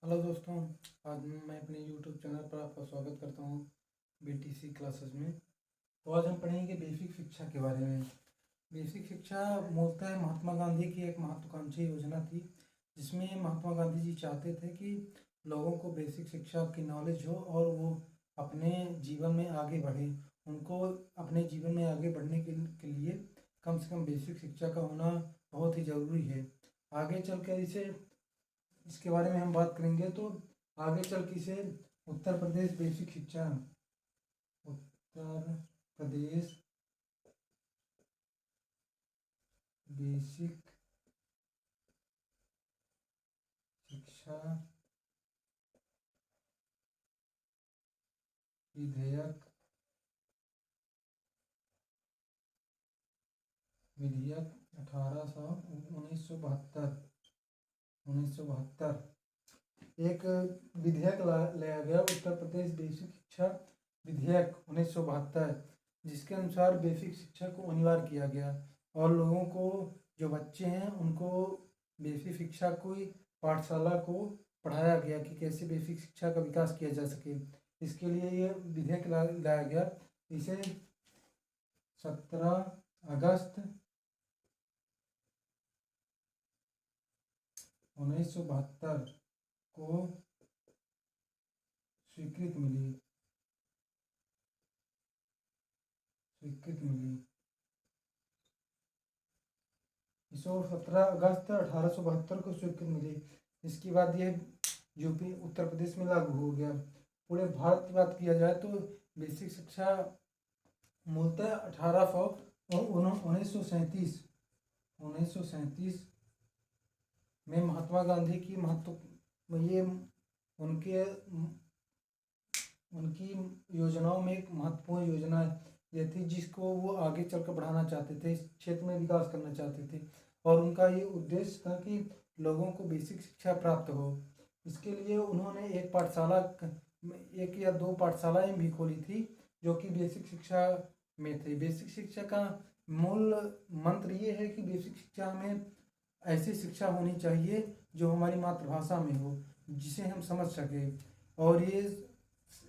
Hello दोस्तों। आज मैं अपने यूट्यूब चैनल पर आपका स्वागत करता हूँ बीटीसी क्लासेस में। तो आज हम पढ़ेंगे बेसिक शिक्षा के बारे में। बेसिक शिक्षा मूलतः महात्मा गांधी की एक महत्वाकांक्षी योजना थी, जिसमें महात्मा गांधी जी चाहते थे कि लोगों को बेसिक शिक्षा की नॉलेज हो और वो अपने जीवन में आगे बढ़े। उनको अपने जीवन में आगे बढ़ने के लिए कम से कम बेसिक शिक्षा का होना बहुत ही ज़रूरी है। आगे चलकर इसके बारे में हम बात करेंगे। तो आगे चल के इसे उत्तर प्रदेश बेसिक शिक्षा उत्तर प्रदेश बेसिक शिक्षा विधेयक विधेयक 1972 एक विधेयक लाया गया, उत्तर प्रदेश बेसिक शिक्षा विधेयक 1972, जिसके अनुसार बेसिक शिक्षा को अनिवार्य किया गया और लोगों को, जो बच्चे हैं, उनको बेसिक शिक्षा की पाठशाला को पढ़ाया गया कि कैसे बेसिक शिक्षा का विकास किया जा सके। इसके लिए ये विधेयक लाया गया। इसे 17 अगस्त 1972 को स्वीकृति मिली स्वीकृति मिली इसको 17 अगस्त 1872 को स्वीकृति मिली। इसके बाद ये यूपी उत्तर प्रदेश में लागू हो गया। पूरे भारत की बात किया जाए तो बेसिक शिक्षा मूलतः 1937 में महात्मा गांधी की ये उनके उनकी योजनाओं में एक महत्वपूर्ण योजना ये थी, जिसको वो आगे चलकर बढ़ाना चाहते थे, इस क्षेत्र में विकास करना चाहते थे। और उनका ये उद्देश्य था कि लोगों को बेसिक शिक्षा प्राप्त हो। इसके लिए उन्होंने एक या दो पाठशालाएं भी खोली थी, जो कि बेसिक शिक्षा में थे। बेसिक शिक्षा का मूल मंत्र ये है कि बेसिक शिक्षा में ऐसी शिक्षा होनी चाहिए जो हमारी मातृभाषा में हो, जिसे हम समझ सकें। और ये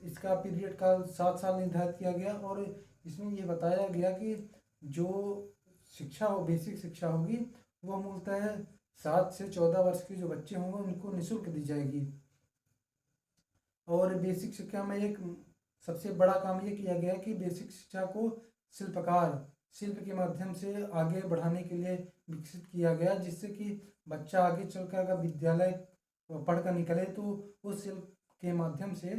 इसका पीरियड काल 7 साल निर्धारित किया गया और इसमें ये बताया गया कि जो शिक्षा हो, बेसिक शिक्षा होगी, वह मूलतः 7 से 14 वर्ष के जो बच्चे होंगे उनको निःशुल्क दी जाएगी। और बेसिक शिक्षा में एक सबसे बड़ा काम ये किया गया कि बेसिक शिक्षा को शिल्प के माध्यम से आगे बढ़ाने के लिए विकसित किया गया, जिससे कि बच्चा आगे चलकर अगर विद्यालय पढ़कर निकले तो उस शिल्प के माध्यम से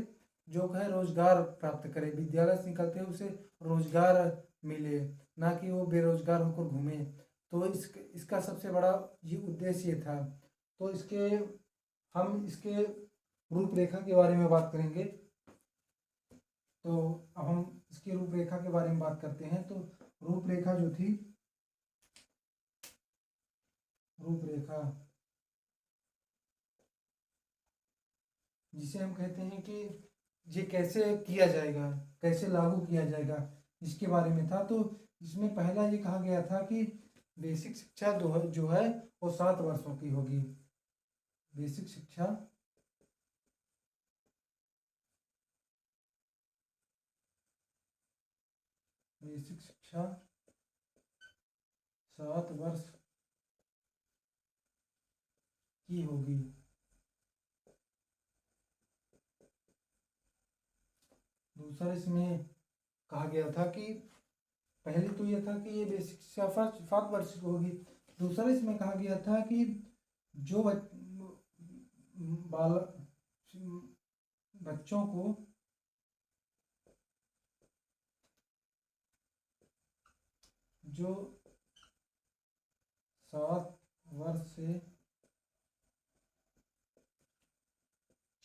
जो है रोजगार प्राप्त करे, विद्यालय से निकलते हुए उसे रोजगार मिले, ना कि वो बेरोजगार होकर घूमे। तो इसका सबसे बड़ा ये उद्देश्य था। तो हम इसके रूपरेखा के बारे में बात करेंगे। तो अब हम इसकी रूपरेखा के बारे में बात करते हैं। तो रूपरेखा जो थी, रूपरेखा जिसे हम कहते हैं कि ये कैसे किया जाएगा, कैसे लागू किया जाएगा, इसके बारे में था। तो इसमें पहला ये कहा गया था कि बेसिक शिक्षा जो है वो 7 वर्षों की होगी। बेसिक शिक्षा बेसिक शिक्षा 7 वर्ष की होगी। दूसरा इसमें कहा गया था कि पहले तो यह था कि ये बेसिक शिक्षा 7 वर्ष की होगी। दूसरा इसमें कहा गया था कि जो बाल बच्चों को जो 7 वर्ष से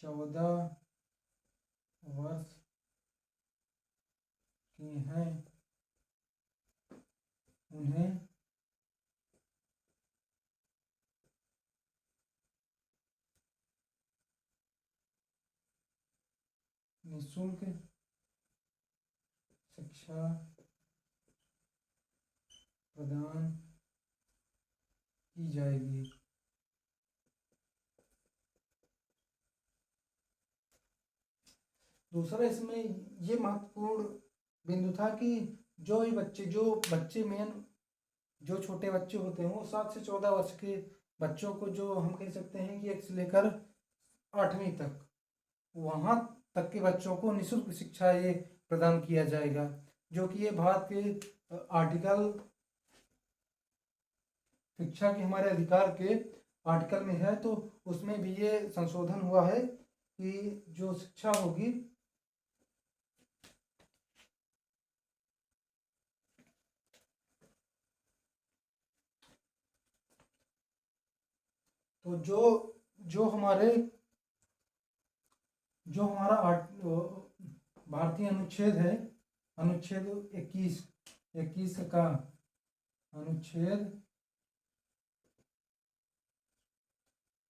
14 वर्ष के हैं उन्हें निःशुल्क शिक्षा प्रदान की जाएगी। दूसरा इसमें ये महत्वपूर्ण बिंदु था कि जो बच्चे मेन जो छोटे बच्चे होते हैं वो 7 से 14 वर्ष के बच्चों को, जो हम कह सकते हैं कि 1 से लेकर 8वीं तक, वहाँ तक के बच्चों को निःशुल्क शिक्षा ये प्रदान किया जाएगा, जो कि ये भारत के आर्टिकल शिक्षा के हमारे अधिकार के आर्टिकल में है। तो उसमें भी ये संशोधन हुआ है कि जो शिक्षा होगी तो जो हमारे जो हमारा भारतीय अनुच्छेद है, अनुच्छेद 21 का अनुच्छेद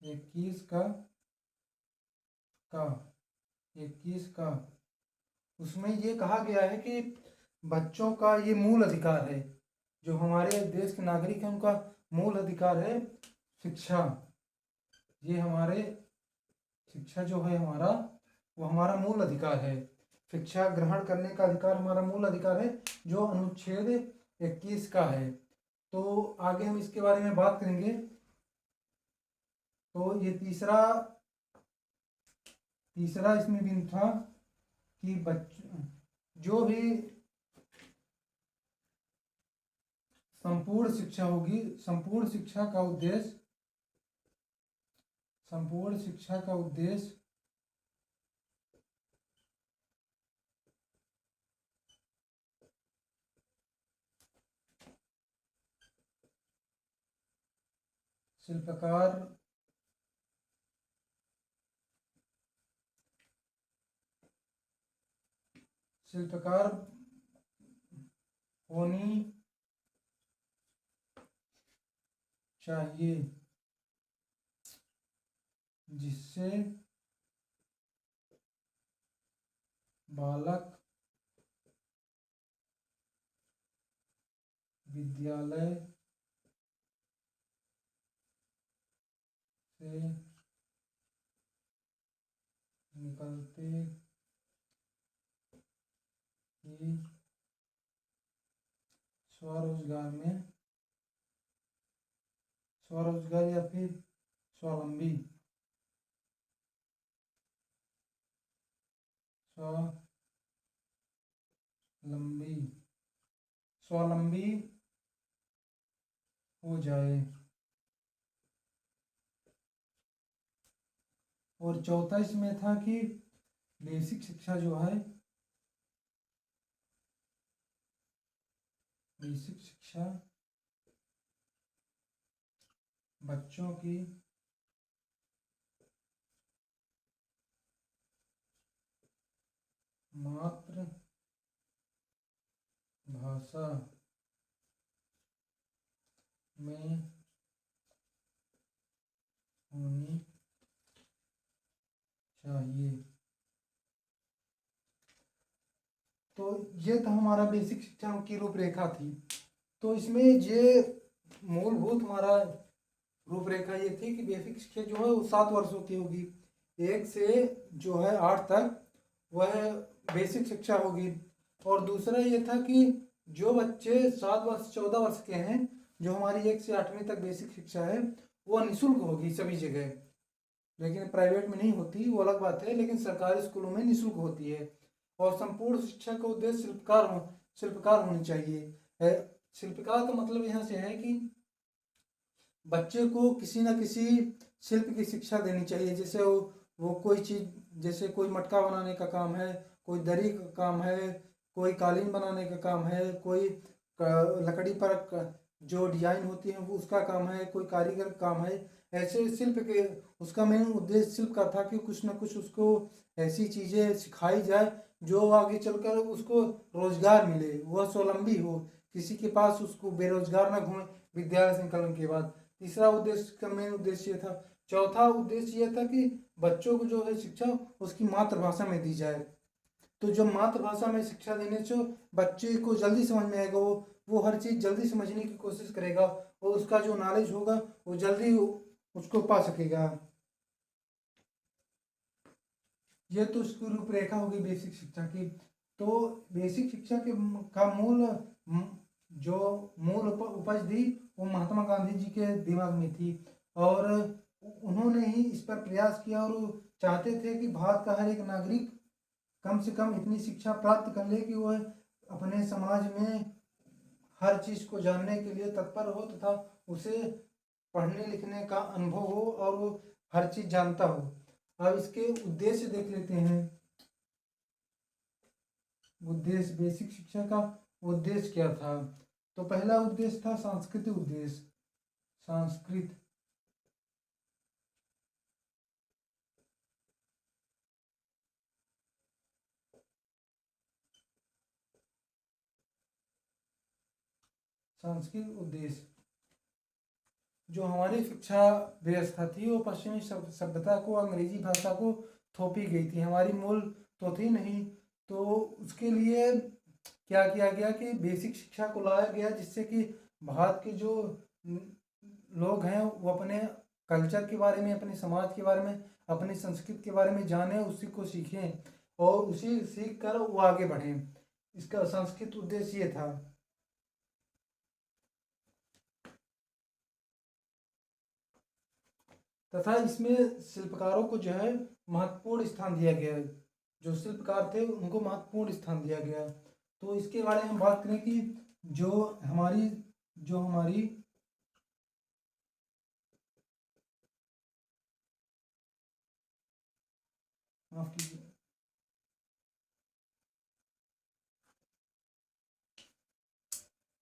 21 का 21 का उसमें ये कहा गया है कि बच्चों का ये मूल अधिकार है, जो हमारे देश के नागरिक हैं उनका मूल अधिकार है शिक्षा। ये हमारे शिक्षा जो है हमारा, वो हमारा मूल अधिकार है। शिक्षा ग्रहण करने का अधिकार हमारा मूल अधिकार है, जो अनुच्छेद 21 का है। तो आगे हम इसके बारे में बात करेंगे। तो ये तीसरा इसमें बिंदु था कि जो भी संपूर्ण शिक्षा होगी, संपूर्ण शिक्षा का उद्देश्य शिल्पकार होनी चाहिए, जिससे बालक विद्यालय से निकलते ही स्वरोजगार या फिर स्वावलंबी हो जाए। और चौथा इसमें था कि बेसिक शिक्षा जो है, बेसिक शिक्षा बच्चों की मातृ भाषा में होनी चाहिए। तो ये था हमारा बेसिक शिक्षा की रूपरेखा थी। तो इसमें ये मूलभूत हमारा रूपरेखा ये थी कि बेसिक शिक्षा जो है वो 7 वर्षों की होगी, 1 से जो है 8 तक वह बेसिक शिक्षा होगी। और दूसरा ये था कि जो बच्चे 7 वर्ष 14 वर्ष के हैं, जो हमारी 1 से 8वीं तक बेसिक शिक्षा है, वो निःशुल्क होगी सभी जगह। लेकिन प्राइवेट में नहीं होती, वो अलग बात है, लेकिन सरकारी स्कूलों में निःशुल्क होती है। और संपूर्ण शिक्षा का उद्देश्य शिल्पकार होनी चाहिए। शिल्पकार का मतलब यहाँ से है कि बच्चे को किसी न किसी शिल्प की शिक्षा देनी चाहिए। जैसे वो कोई चीज़, जैसे कोई मटका बनाने का काम है, कोई दरी का काम है, कोई कालीन बनाने का काम है, कोई लकड़ी पर जो डिजाइन होती है वो उसका काम है, कोई कारीगर का काम है। ऐसे शिल्प के उसका मेन उद्देश्य शिल्प का था कि कुछ न कुछ उसको ऐसी चीज़ें सिखाई जाए जो आगे चलकर उसको रोजगार मिले, वह स्वावलंबी हो, किसी के पास उसको बेरोजगार ना घूमे विद्यालय से निकलने के बाद। तीसरा उद्देश्य का मेन उद्देश्य था। चौथा उद्देश्य यह था कि बच्चों को जो है शिक्षा उसकी मातृभाषा में दी जाए। तो जब मातृभाषा में शिक्षा देने से बच्चे को जल्दी समझ में आएगा, वो हर चीज़ जल्दी समझने की कोशिश करेगा और उसका जो नॉलेज होगा वो जल्दी उसको पा सकेगा। ये तो उसकी रूपरेखा होगी बेसिक शिक्षा की। तो बेसिक शिक्षा के का जो मूल उपज थी वो महात्मा गांधी जी के दिमाग में थी, और उन्होंने ही इस पर प्रयास किया, और वो चाहते थे कि भारत का हर एक नागरिक कम से कम इतनी शिक्षा प्राप्त कर ले कि वह अपने समाज में हर चीज़ को जानने के लिए तत्पर हो, तथा उसे पढ़ने लिखने का अनुभव हो और वो हर चीज़ जानता हो। अब इसके उद्देश्य देख लेते हैं। उद्देश्य बेसिक शिक्षा का उद्देश्य क्या था? तो पहला उद्देश्य था सांस्कृतिक उद्देश्य। संस्कृत सांस्कृतिक उद्देश्य, जो हमारी शिक्षा व्यवस्था थी वो पश्चिमी सभ्यता को, अंग्रेजी भाषा को थोपी गई थी, हमारी मूल तो थी नहीं। तो उसके लिए क्या किया गया कि बेसिक शिक्षा को लाया गया, जिससे कि भारत के जो लोग हैं वो अपने कल्चर के बारे में, अपने समाज के बारे में, अपनी संस्कृति के बारे में जानें, उसी को सीखें और उसी सीख कर वो आगे बढ़ें। इसका सांस्कृतिक उद्देश्य ये था। तथा इसमें शिल्पकारों को जो है महत्वपूर्ण स्थान दिया गया है। जो शिल्पकार थे उनको महत्वपूर्ण स्थान दिया गया। तो इसके बारे में हम बात करें कि जो हमारी जो हमारी माफ कीजिए,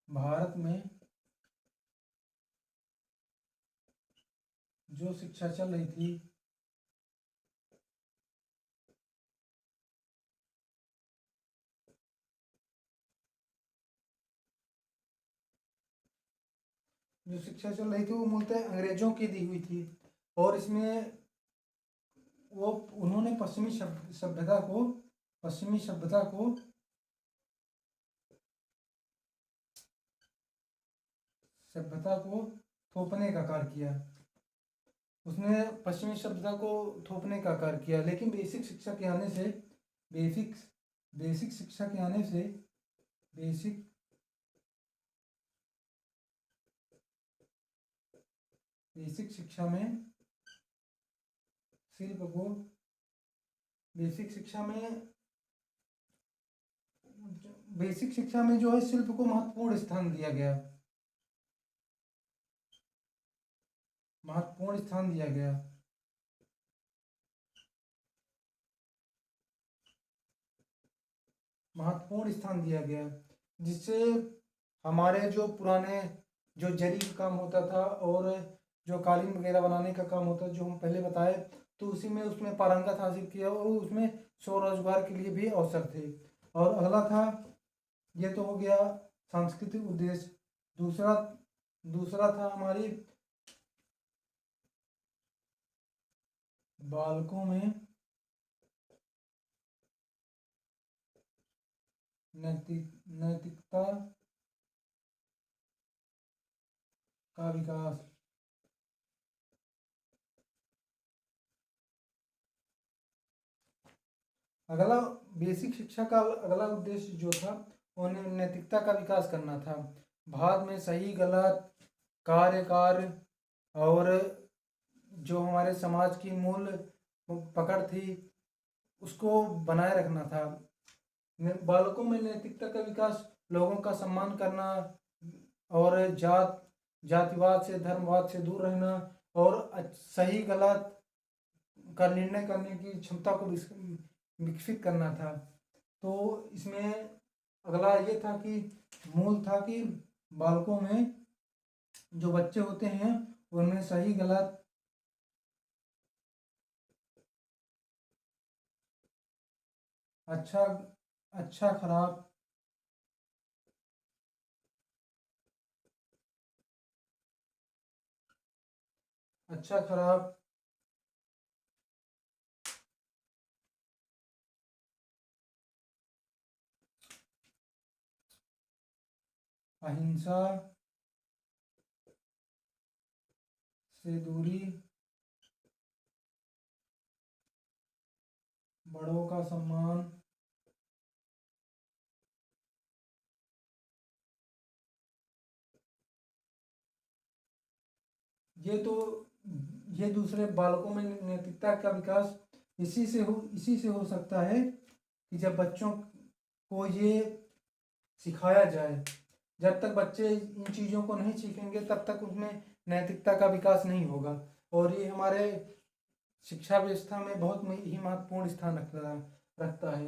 भारत में जो शिक्षा चल रही थी, वो मूलतः अंग्रेजों की दी हुई थी। और इसमें वो उन्होंने पश्चिमी सभ्यता को थोपने का कार्य किया। उसने पश्चिमी सभ्यता को थोपने का कार्य किया। लेकिन बेसिक शिक्षा के आने से बेसिक बेसिक शिक्षा के आने से बेसिक बेसिक शिक्षा में शिल्प को बेसिक शिक्षा में जो है शिल्प को महत्वपूर्ण स्थान दिया गया। महत्वपूर्ण स्थान दिया गया महत्वपूर्ण स्थान दिया गया, जिससे हमारे जो पुराने जो जरी का काम होता था और जो कालीन वगैरह बनाने का काम होता, जो हम पहले बताए, तो उसी में उसमें पारंगत हासिल किया और उसमें स्वरोजगार के लिए भी अवसर थे। और अगला था, ये तो हो गया सांस्कृतिक उद्देश्य। दूसरा दूसरा था हमारी बालकों में नैतिकता का विकास। अगला बेसिक शिक्षा का अगला उद्देश्य जो था उन्हें नैतिकता का विकास करना था। भारत में सही गलत कार्य और जो हमारे समाज की मूल पकड़ थी उसको बनाए रखना था। बालकों में नैतिकता का विकास, लोगों का सम्मान करना और जातिवाद से, धर्मवाद से दूर रहना और सही गलत का निर्णय करने की क्षमता को विकसित करना था। तो इसमें अगला ये था कि मूल था कि बालकों में जो बच्चे होते हैं उनमें सही गलत, अच्छा अच्छा खराब, अच्छा खराब, अहिंसा से दूरी, बड़ों का सम्मान, ये तो ये दूसरे बालकों में नैतिकता का विकास इसी से हो सकता है कि जब बच्चों को ये सिखाया जाए। जब तक बच्चे इन चीज़ों को नहीं सीखेंगे तब तक उनमें नैतिकता का विकास नहीं होगा। और ये हमारे शिक्षा व्यवस्था में बहुत ही महत्वपूर्ण स्थान रखता है।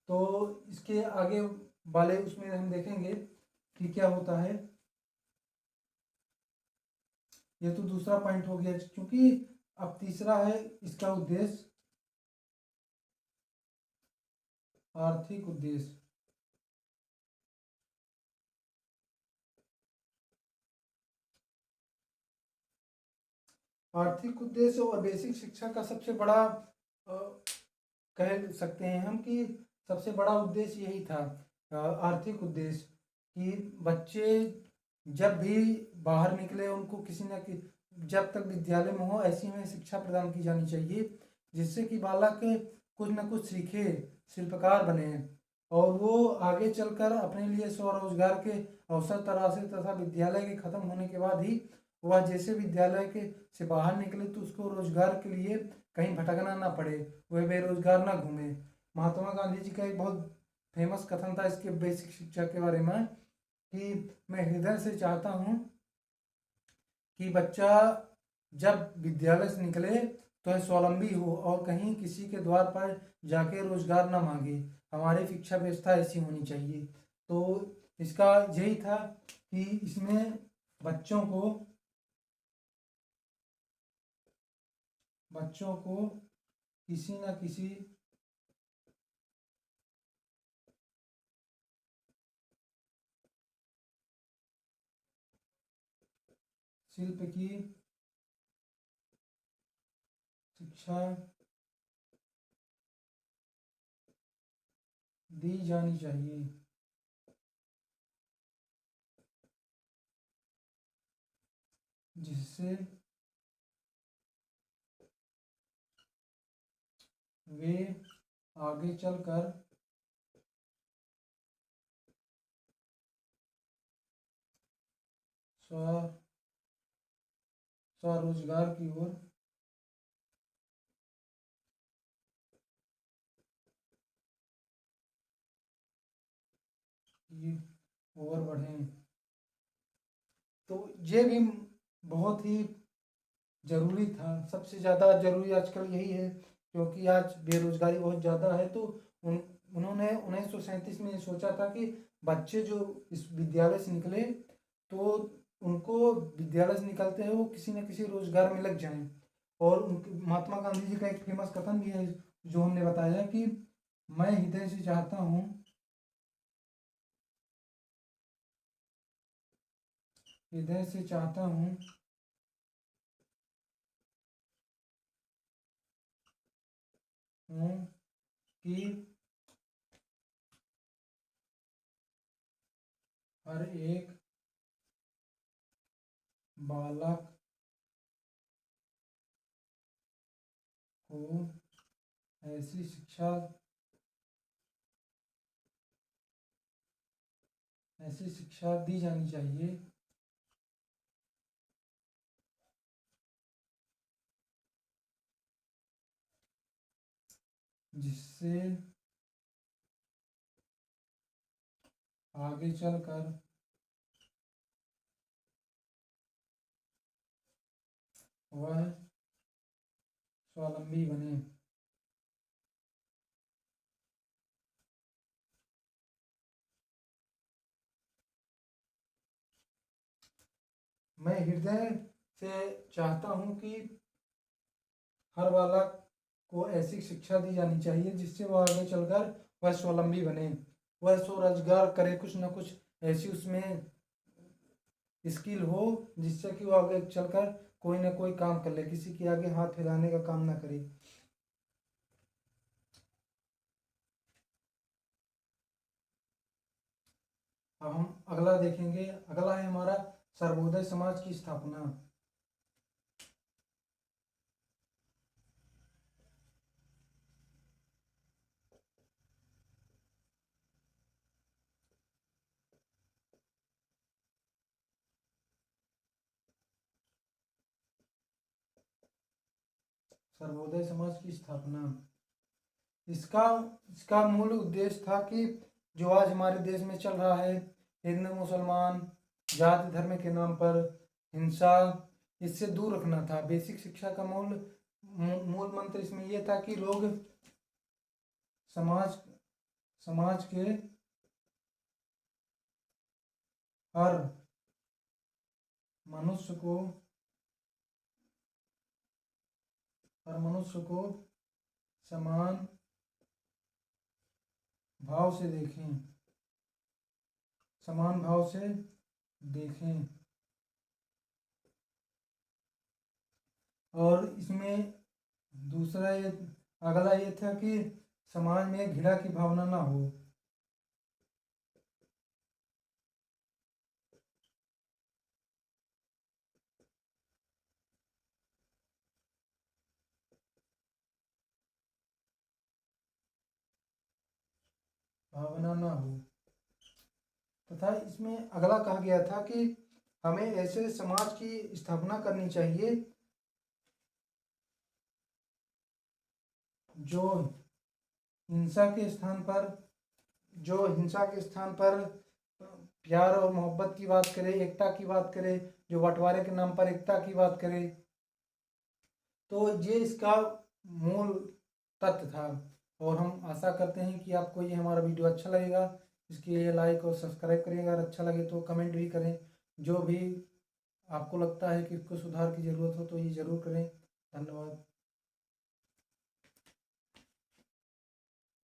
तो इसके आगे वाले उसमें हम देखेंगे कि क्या होता है। ये तो दूसरा पॉइंट हो गया, क्योंकि अब तीसरा है इसका उद्देश्य, आर्थिक उद्देश्य। आर्थिक उद्देश्य और बेसिक शिक्षा का सबसे बड़ा कह सकते हैं हम कि सबसे बड़ा उद्देश्य यही था, आर्थिक उद्देश्य, कि बच्चे जब भी बाहर निकले उनको किसी न कि जब तक विद्यालय में हो ऐसी में शिक्षा प्रदान की जानी चाहिए, जिससे कि बालक कुछ न कुछ सीखे, शिल्पकार बने और वो आगे चलकर अपने लिए स्वरोजगार के अवसर तराशे तथा विद्यालय के खत्म होने के बाद ही वह जैसे विद्यालय के से बाहर निकले तो उसको रोजगार के लिए कहीं भटकना ना पड़े, वह बेरोजगार ना घूमे। महात्मा गांधी जी का एक बहुत फेमस कथन था इसके बेसिक शिक्षा के बारे में कि मैं हृदय से चाहता हूँ कि बच्चा जब विद्यालय से निकले तो स्वावलंबी हो और कहीं किसी के द्वार पर जाके रोजगार ना मांगे। हमारी शिक्षा व्यवस्था ऐसी होनी चाहिए। तो इसका यही था कि इसमें बच्चों को किसी न किसी शिल्प की शिक्षा दी जानी चाहिए, जिससे वे आगे चलकर स्वरोजगार की ओर और बढ़ें। तो ये भी बहुत ही ज़रूरी था, सबसे ज़्यादा ज़रूरी आजकल यही है, क्योंकि आज बेरोजगारी बहुत ज़्यादा है। तो उन्होंने 1937 में सोचा था कि बच्चे जो इस विद्यालय से निकले तो उनको विद्यालय से निकलते हैं वो किसी न किसी रोजगार में लग जाएं। और उनके महात्मा गांधी जी का एक फेमस कथन भी है जो हमने बताया कि मैं हृदय से चाहता हूँ, हृदय से चाहता हूँ कि हर एक बालक को ऐसी शिक्षा दी जानी चाहिए जिससे आगे चलकर वह स्वावलंबी बने। मैं हृदय से चाहता हूँ कि हर बालक को ऐसी शिक्षा दी जानी चाहिए जिससे वह आगे चलकर वह स्वावलंबी बने, वह स्वरोजगार करे, कुछ न कुछ ऐसी उसमें स्किल हो जिससे कि वो आगे चलकर कोई ना कोई काम कर ले, किसी के आगे हाथ फैलाने का काम ना करे। अब हम अगला देखेंगे, अगला है हमारा सर्वोदय समाज की स्थापना। सर्वोदय समाज की स्थापना। इसका इसका मूल उद्देश्य था कि जो आज हमारे देश में चल रहा है, हिंदू मुसलमान जाति धर्म के नाम पर हिंसा, इससे दूर रखना था। बेसिक शिक्षा का मूल मंत्र इसमें यह था कि लोग समाज के हर मनुष्य को समान भाव से देखें। और इसमें दूसरा ये अगला ये था कि समाज में घृणा की भावना ना हो। तथा इसमें अगला कहा गया था कि हमें ऐसे समाज की स्थापना करनी चाहिए जो हिंसा के स्थान पर प्यार और मोहब्बत की बात करे, एकता की बात करे, जो बंटवारे के नाम पर एकता की बात करे। तो ये इसका मूल तत्व था। और हम आशा करते हैं कि आपको ये हमारा वीडियो अच्छा लगेगा। इसके लिए लाइक और सब्सक्राइब करिएगा। अगर अच्छा लगे तो कमेंट भी करें। जो भी आपको लगता है कि इसको सुधार की ज़रूरत हो तो ये ज़रूर करें। धन्यवाद।